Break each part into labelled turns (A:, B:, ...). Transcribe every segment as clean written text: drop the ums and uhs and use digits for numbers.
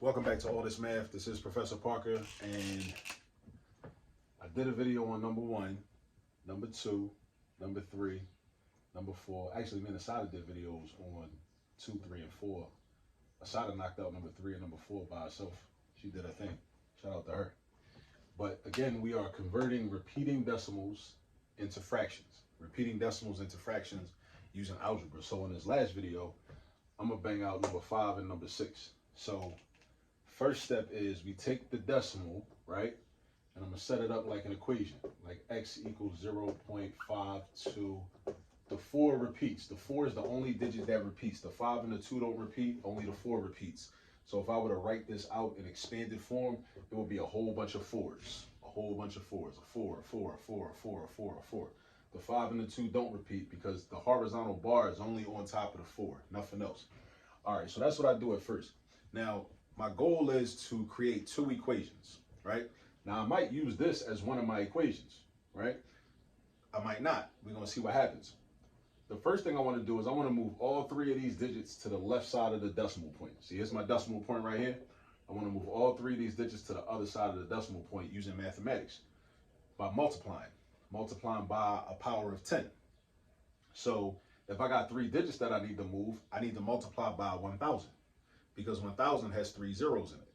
A: Welcome back to All This Math. This is Professor Parker, and I did a video on number 1, number 2, number 3, number 4. Actually, me and Asada did videos on 2, 3, and 4. Asada knocked out number 3 and number 4 by herself. She did her thing. Shout out to her. But again, we are converting repeating decimals into fractions. Repeating decimals into fractions using algebra. So in this last video, I'm going to bang out number 5 and number 6. So first step is we take the decimal, right? And I'm going to set it up like an equation, like x equals 0.52. The 4 repeats. The 4 is the only digit that repeats. The 5 and the 2 don't repeat, only the 4 repeats. So if I were to write this out in expanded form, it would be a whole bunch of 4s. A whole bunch of 4s. A 4, a 4, a 4, a 4, a 4, a 4. The 5 and the 2 don't repeat because the horizontal bar is only on top of the 4, nothing else. All right, so that's what I do at first. Now, my goal is to create 2 equations, right? Now, I might use this as one of my equations, right? I might not. We're going to see what happens. The first thing I want to do is I want to move all 3 of these digits to the left side of the decimal point. See, here's my decimal point right here. I want to move all 3 of these digits to the other side of the decimal point using mathematics by multiplying by a power of 10. So if I got 3 digits that I need to move, I need to multiply by 1,000 because 1,000 has 3 zeros in it.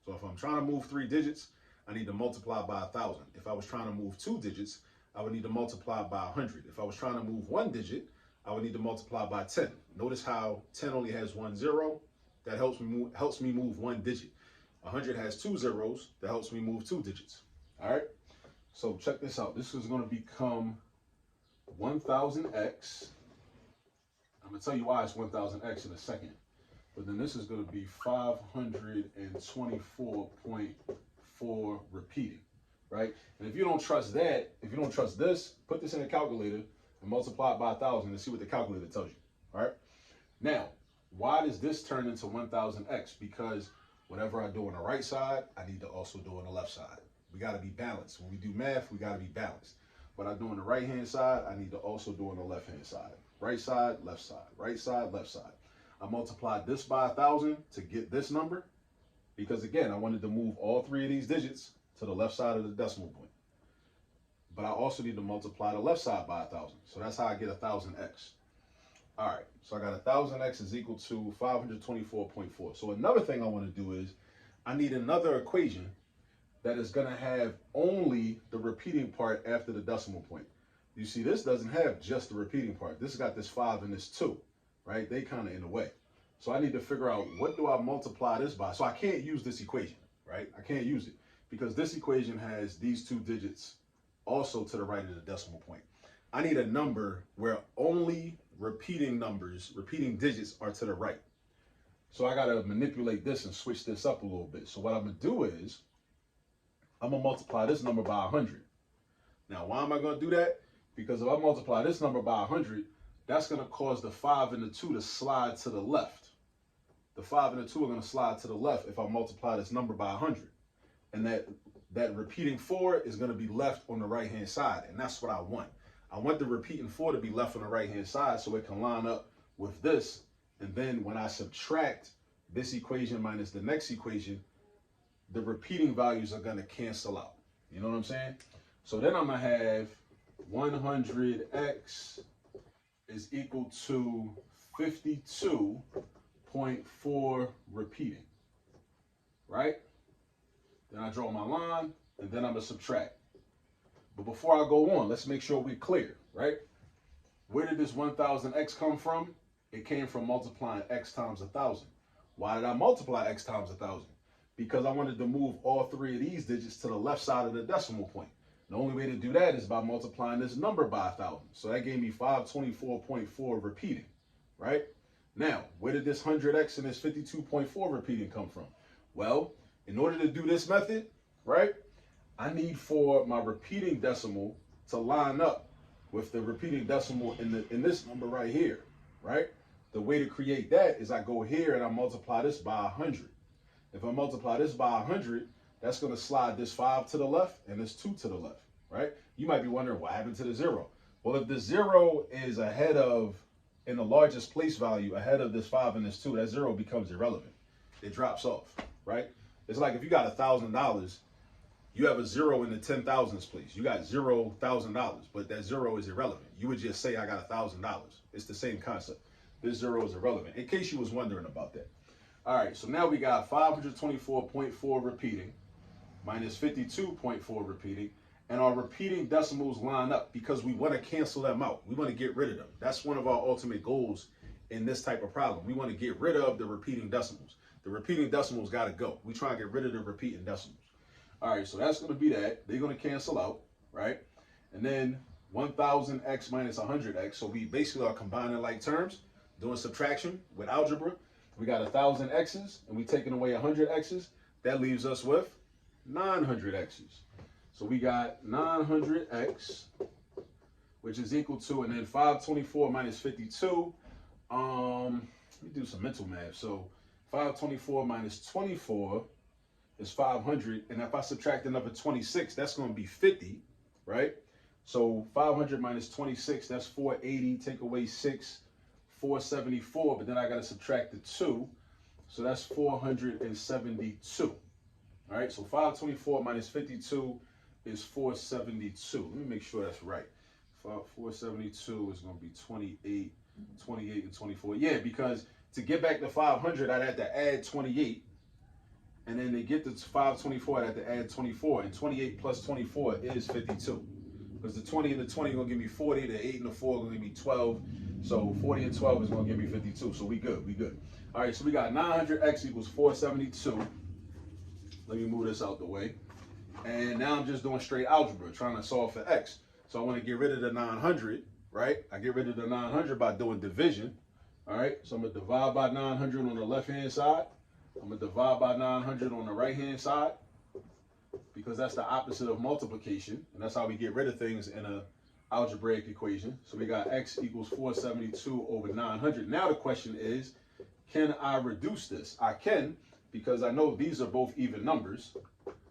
A: So if I'm trying to move 3 digits, I need to multiply by 1,000. If I was trying to move 2 digits, I would need to multiply by 100. If I was trying to move 1 digit, I would need to multiply by 10. Notice how 10 only has 1 zero. That helps me move 1 digit. 100 has 2 zeros. That helps me move 2 digits. All right. So check this out. This is going to become 1,000x. I'm going to tell you why it's 1,000x in a second. But then this is going to be 524.4 repeating, right? And if you don't trust that, if you don't trust this, put this in a calculator and multiply it by 1,000 and see what the calculator tells you, all right? Now, why does this turn into 1,000x? Because whatever I do on the right side, I need to also do on the left side. We got to be balanced. When we do math, we got to be balanced. What I do on the right-hand side, I need to also do on the left-hand side. Right side, left side. Right side, left side. I multiplied this by 1,000 to get this number because, again, I wanted to move all 3 of these digits to the left side of the decimal point. But I also need to multiply the left side by 1,000. So that's how I get 1,000x. All right, so I got 1,000x is equal to 524.4. So another thing I want to do is I need another equation that is going to have only the repeating part after the decimal point. You see, this doesn't have just the repeating part. This has got this 5 and this 2, right? They kind of in the way. So I need to figure out what do I multiply this by. So I can't use this equation, right? I can't use it because this equation has these 2 digits also to the right of the decimal point. I need a number where only repeating digits are to the right. So I got to manipulate this and switch this up a little bit. So what I'm going to do is I'm going to multiply this number by 100. Now, why am I going to do that? Because if I multiply this number by 100, that's going to cause the 5 and the 2 to slide to the left. The 5 and the 2 are going to slide to the left if I multiply this number by 100. And that repeating 4 is going to be left on the right-hand side. And that's what I want. I want the repeating 4 to be left on the right-hand side so it can line up with this. And then when I subtract this equation minus the next equation, the repeating values are going to cancel out. You know what I'm saying? So then I'm going to have 100x is equal to 52.4 repeating, right? Then I draw my line, and then I'm going to subtract. But before I go on, let's make sure we're clear, right? Where did this 1,000x come from? It came from multiplying x times 1,000. Why did I multiply x times 1,000? Because I wanted to move all 3 of these digits to the left side of the decimal point. The only way to do that is by multiplying this number by 1,000. So that gave me 524.4 repeating, right? Now, where did this 100x and this 52.4 repeating come from? Well, in order to do this method, right, I need for my repeating decimal to line up with the repeating decimal in this number right here, right? The way to create that is I go here and I multiply this by 100. If I multiply this by 100, that's going to slide this 5 to the left and this 2 to the left, right? You might be wondering what happened to the 0. Well, if the 0 is ahead of, in the largest place value, ahead of this 5 and this 2, that 0 becomes irrelevant. It drops off, right? It's like if you got $1,000, you have a zero in the 10,000s place. You got $0,000, but that zero is irrelevant. You would just say I got $1,000. It's the same concept. This zero is irrelevant, in case you was wondering about that. All right, so now we got 524.4 repeating minus 52.4 repeating, and our repeating decimals line up because we want to cancel them out. We want to get rid of them. That's one of our ultimate goals in this type of problem. We want to get rid of the repeating decimals. The repeating decimals got to go. We try to get rid of the repeating decimals. All right, so that's going to be that. They're going to cancel out, right? And then 1000x minus 100x. So we basically are combining like terms, doing subtraction with algebra. We got 1000 x's and we taking away 100 x's. That leaves us with 900 x's. So we got 900x, which is equal to, and then 524 minus 52. Let me do some mental math. So 524 minus 24 is 500, and if I subtract another 26, that's going to be 50, right? So 500 minus 26, that's 480. Take away 6, 474, but then I got to subtract the 2, so that's 472. All right, so 524 minus 52 is 472. Let me make sure that's right. 472 is going to be 28, 28, and 24. Yeah, because to get back to 500, I'd have to add 28. And then to get to 524, I'd have to add 24. And 28 plus 24 is 52. Because the 20 and the 20 are going to give me 40. The 8 and the 4 are going to give me 12. So 40 and 12 is going to give me 52. So we good, we good. All right, so we got 900x equals 472. Let me move this out the way. And now I'm just doing straight algebra, trying to solve for x. So I want to get rid of the 900, right? I get rid of the 900 by doing division. All right, so I'm going to divide by 900 on the left-hand side. I'm going to divide by 900 on the right-hand side because that's the opposite of multiplication. And that's how we get rid of things in an algebraic equation. So we got x equals 472 over 900. Now the question is, can I reduce this? I can, because I know these are both even numbers.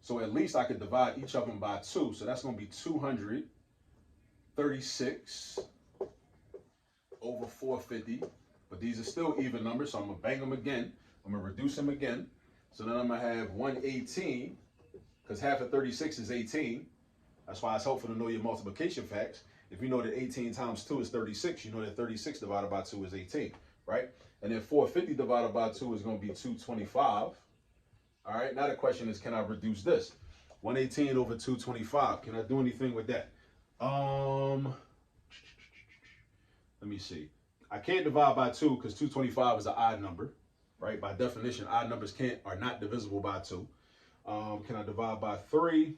A: So at least I could divide each of them by 2. So that's going to be 236 over 450. But these are still even numbers, so I'm going to bang them again. I'm going to reduce them again. So then I'm going to have 118, because half of 36 is 18. That's why it's helpful to know your multiplication facts. If you know that 18 times 2 is 36, you know that 36 divided by 2 is 18, right? And then 450 divided by 2 is going to be 225. All right, now the question is, can I reduce this? 118 over 225. Can I do anything with that? Let me see. I can't divide by 2 because 225 is an odd number, right? By definition, odd numbers are not divisible by 2. Can I divide by 3?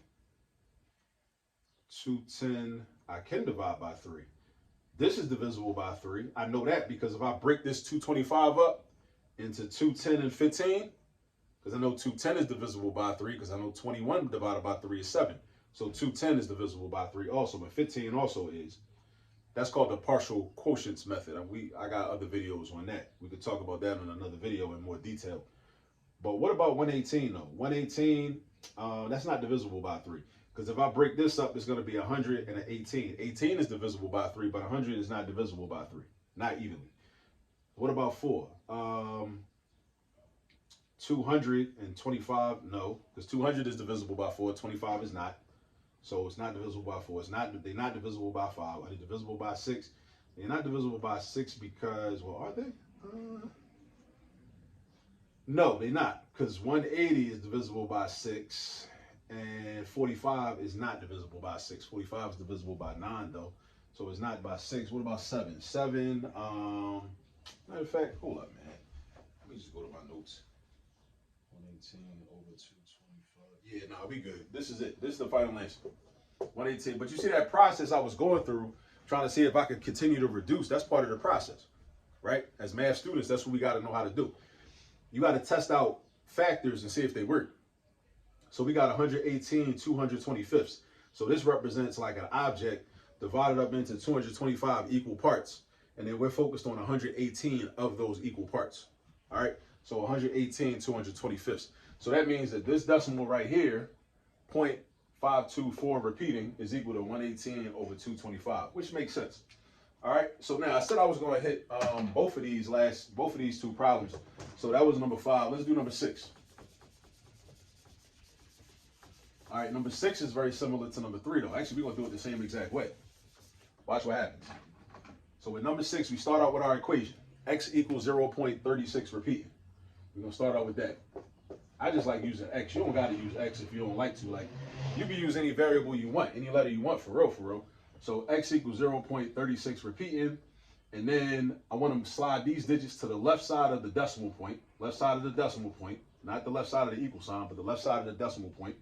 A: 210, I can divide by 3. This is divisible by 3. I know that because if I break this 225 up into 210 and 15, because I know 210 is divisible by 3, because I know 21 divided by 3 is 7. So 210 is divisible by 3 also, but 15 also is. That's called the partial quotients method. I got other videos on that. We could talk about that in another video in more detail. But what about 118 though? 118, that's not divisible by 3. Because if I break this up, it's going to be 100 and an 18. 18 is divisible by 3, but 100 is not divisible by 3. Not evenly. What about 4? 225, no. Because 200 is divisible by 4, 25 is not. So it's not divisible by 4. They're not divisible by 5. Are they divisible by 6? They're not divisible by 6 because, well, are they? No, they're not. Because 180 is divisible by 6. And 45 is not divisible by 6. 45 is divisible by 9, though. So it's not by 6. What about 7? 7, matter of fact, hold up, man. Let me just go to my notes. 118 over 225. Yeah, no, we good. This is it. This is the final answer. 118. But you see that process I was going through, trying to see if I could continue to reduce. That's part of the process, right? As math students, that's what we got to know how to do. You got to test out factors and see if they work. So we got 118 225ths. So this represents like an object divided up into 225 equal parts. And then we're focused on 118 of those equal parts. All right. So 118 225ths. So that means that this decimal right here, 0.524 repeating, is equal to 118 over 225, which makes sense. All right. So now I said I was going to hit both of these two problems. So that was number 5. Let's do number 6. All right, number 6 is very similar to number 3, though. Actually, we're going to do it the same exact way. Watch what happens. So with number 6, we start out with our equation. X equals 0.36 repeating. We're going to start out with that. I just like using X. You don't got to use X if you don't like to. Like, you can use any variable you want, any letter you want, for real, for real. So X equals 0.36 repeating. And then I want to slide these digits to the left side of the decimal point. Left side of the decimal point. Not the left side of the equal sign, but the left side of the decimal point.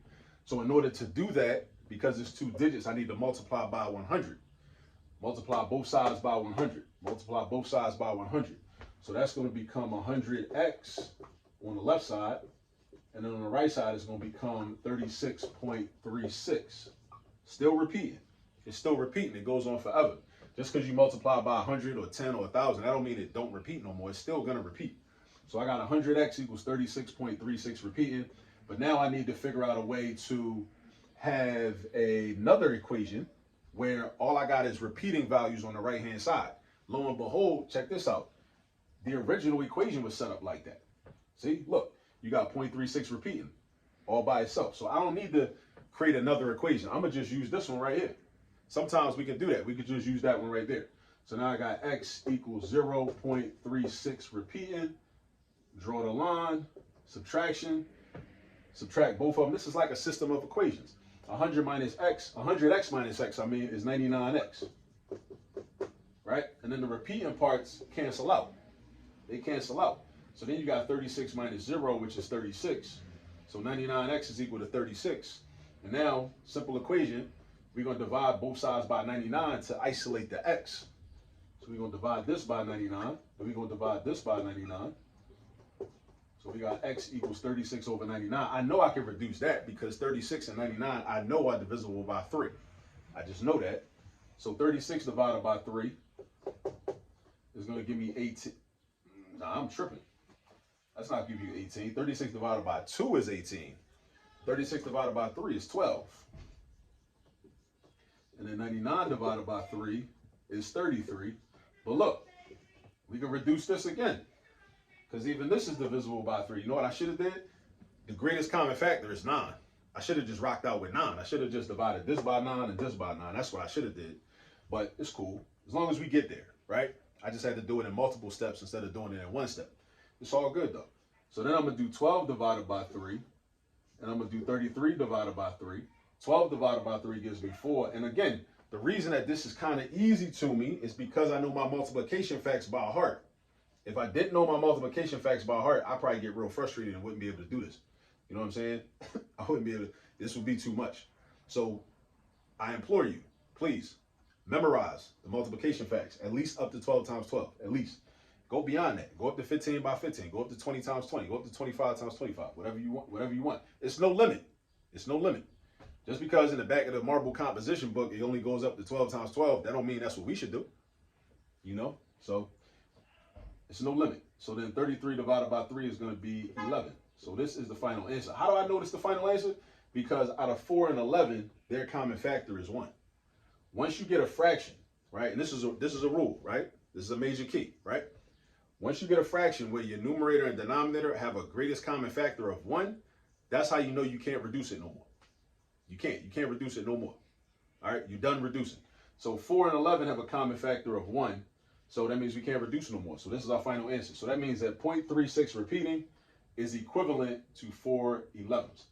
A: So in order to do that, because it's 2 digits, I need to multiply by 100. Multiply both sides by 100. Multiply both sides by 100. So that's going to become 100x on the left side. And then on the right side, it's going to become 36.36. Still repeating. It's still repeating. It goes on forever. Just because you multiply by 100 or 10 or 1,000, that don't mean it don't repeat no more. It's still going to repeat. So I got 100x equals 36.36 repeating. But now I need to figure out a way to have another equation where all I got is repeating values on the right-hand side. Lo and behold, check this out. The original equation was set up like that. See, look, you got 0.36 repeating all by itself. So I don't need to create another equation. I'm going to just use this one right here. Sometimes we can do that. We could just use that one right there. So now I got x equals 0.36 repeating. Draw the line, subtraction, subtract both of them. This is like a system of equations. 100x minus x, I mean, is 99x. Right? And then the repeating parts cancel out. They cancel out. So then you got 36 minus 0, which is 36. So 99x is equal to 36. And now, simple equation, we're going to divide both sides by 99 to isolate the x. So we're going to divide this by 99, and we're going to divide this by 99. So we got x equals 36 over 99. I know I can reduce that because 36 and 99, I know are divisible by 3. I just know that. So 36 divided by 3 is going to give me 18. Nah, I'm tripping. That's not give you 18. 36 divided by 2 is 18. 36 divided by 3 is 12. And then 99 divided by 3 is 33. But look, we can reduce this again. Because even this is divisible by 3. You know what I should have did? The greatest common factor is 9. I should have just rocked out with 9. I should have just divided this by 9 and this by 9. That's what I should have did. But it's cool. As long as we get there, right? I just had to do it in multiple steps instead of doing it in one step. It's all good though. So then I'm going to do 12 divided by 3. And I'm going to do 33 divided by 3. 12 divided by 3 gives me 4. And again, the reason that this is kind of easy to me is because I know my multiplication facts by heart. If I didn't know my multiplication facts by heart, I'd probably get real frustrated and wouldn't be able to do this. You know what I'm saying? I wouldn't be able to. This would be too much. So I implore you, please memorize the multiplication facts, at least up to 12 times 12, at least. Go beyond that. Go up to 15 by 15. Go up to 20 times 20. Go up to 25 times 25. Whatever you want. Whatever you want. It's no limit. It's no limit. Just because in the back of the marble composition book it only goes up to 12 times 12, that don't mean that's what we should do. You know? So it's no limit. So then 33 divided by 3 is going to be 11. So this is the final answer. How do I know this is the final answer? Because out of 4 and 11, their common factor is 1. Once you get a fraction, right? And this is a rule, right? This is a major key, right? Once you get a fraction where your numerator and denominator have a greatest common factor of 1, that's how you know you can't reduce it no more. You can't reduce it no more. All right, you're done reducing. So 4 and 11 have a common factor of 1. So that means we can't reduce no more. So this is our final answer. So that means that 0.36 repeating is equivalent to 4 11s.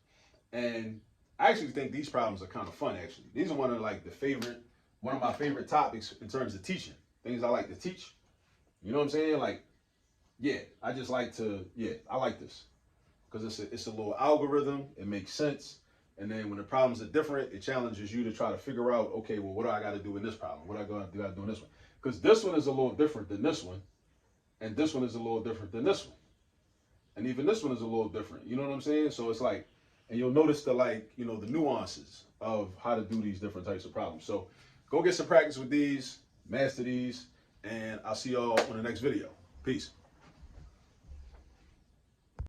A: And I actually think these problems are kind of fun, actually. These are one of my favorite topics in terms of teaching. Things I like to teach. You know what I'm saying? Like, yeah, I just like to, yeah, I like this. Because it's a little algorithm. It makes sense. And then when the problems are different, it challenges you to try to figure out, okay, well, what do I got to do in this problem? What do I got to do in this one? Because this one is a little different than this one. And this one is a little different than this one. And even this one is a little different. You know what I'm saying? So it's like, and you'll notice the, like, you know, the nuances of how to do these different types of problems. So go get some practice with these, master these, and I'll see y'all on the next video. Peace.